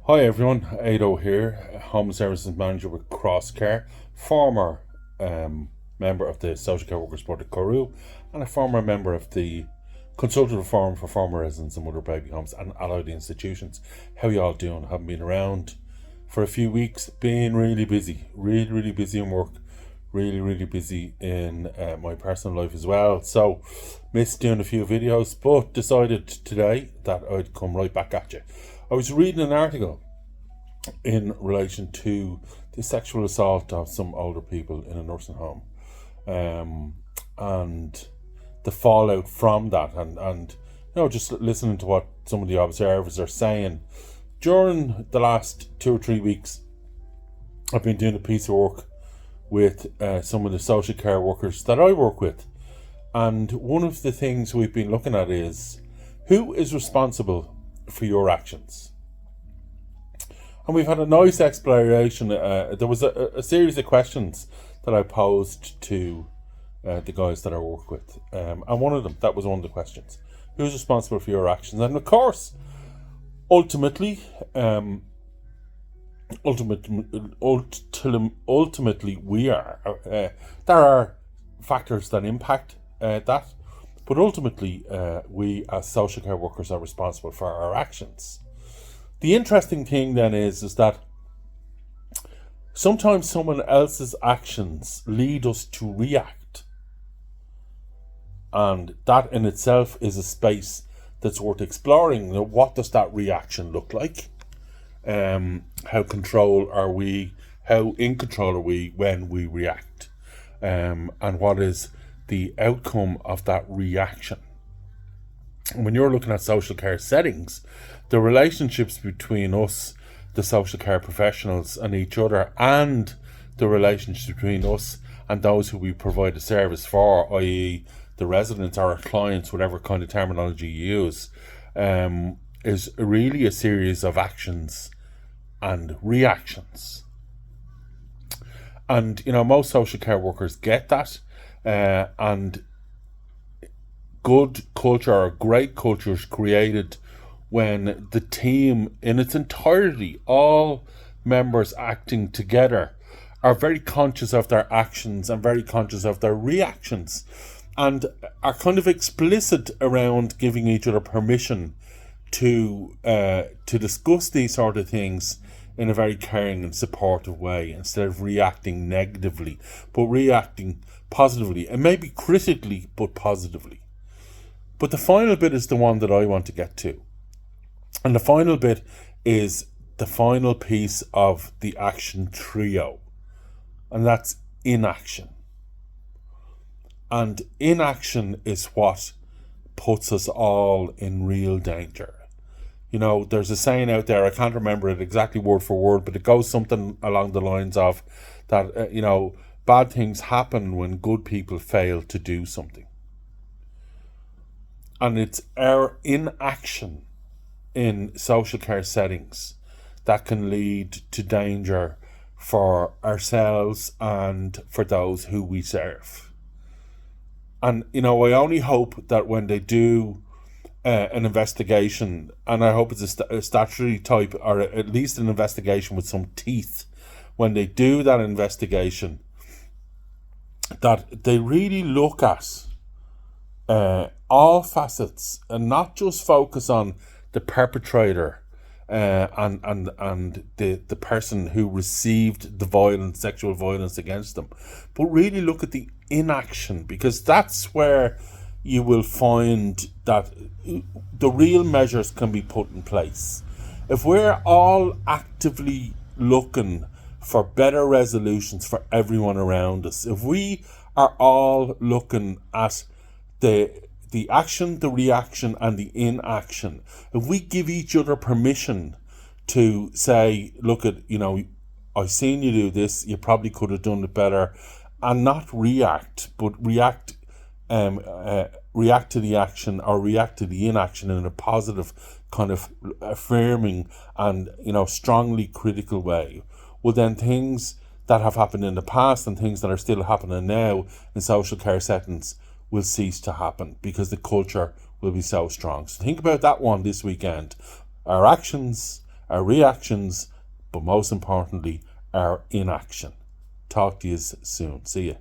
Hi everyone, Ado here, Home Services Manager with Crosscare, former member of the Social Care Workers Board of Corru, and a former member of the Consultative Forum for Former Residents in Mother Baby Homes and Allied Institutions. How you all doing? Haven't been around for a few weeks, been really busy in work, really busy in my personal life as well. So, missed doing a few videos, but decided today that I'd come right back at you. I was reading an article in relation to the sexual assault of some older people in a nursing home, and the fallout from that, and just listening to what some of the observers are saying. During the last 2 or 3 weeks, I've been doing a piece of work with some of the social care workers that I work with, and one of the things we've been looking at is who is responsible for your actions. And we've had a nice exploration. There was a series of questions that I posed to the guys that I work with, and one of them, that was one of the questions: who's responsible for your actions? And of course, ultimately we are. There are factors that impact that, but ultimately we as social care workers are responsible for our actions. The interesting thing then is that sometimes someone else's actions lead us to react, and that in itself is a space that's worth exploring. What does that reaction look like? How in control are we when we react? And what is the outcome of that reaction? When you're looking at social care settings, the relationships between us, the social care professionals, and each other, and the relationships between us and those who we provide a service for, i.e. the residents or our clients, whatever kind of terminology you use, is really a series of actions and reactions. And, most social care workers get that, and good culture or great culture is created when the team in its entirety, all members acting together, are very conscious of their actions and very conscious of their reactions, and are kind of explicit around giving each other permission to discuss these sort of things in a very caring and supportive way, instead of reacting negatively, but reacting positively, and maybe critically, but positively. But the final bit is the one that I want to get to. And the final bit is the final piece of the action trio, and that's inaction. And inaction is what puts us all in real danger. There's a saying out there, I can't remember it exactly word for word, but it goes something along the lines of that, bad things happen when good people fail to do something. And it's our inaction in social care settings that can lead to danger for ourselves and for those who we serve. And, I only hope that when they do an investigation, and I hope it's a statutory type, or at least an investigation with some teeth, when they do that investigation, that they really look at all facets and not just focus on the perpetrator and the person who received the violence, sexual violence against them, but really look at the inaction, because that's where you will find that the real measures can be put in place. If we're all actively looking for better resolutions for everyone around us, if we are all looking at the action, the reaction, and the inaction, if we give each other permission to say, look at, I've seen you do this, you probably could have done it better, and not react, but react to the action or react to the inaction in a positive, kind of affirming and, strongly critical way, well, then things that have happened in the past and things that are still happening now in social care settings will cease to happen, because the culture will be so strong. So think about that one this weekend. Our actions, our reactions, but most importantly, our inaction. Talk to you soon. See ya.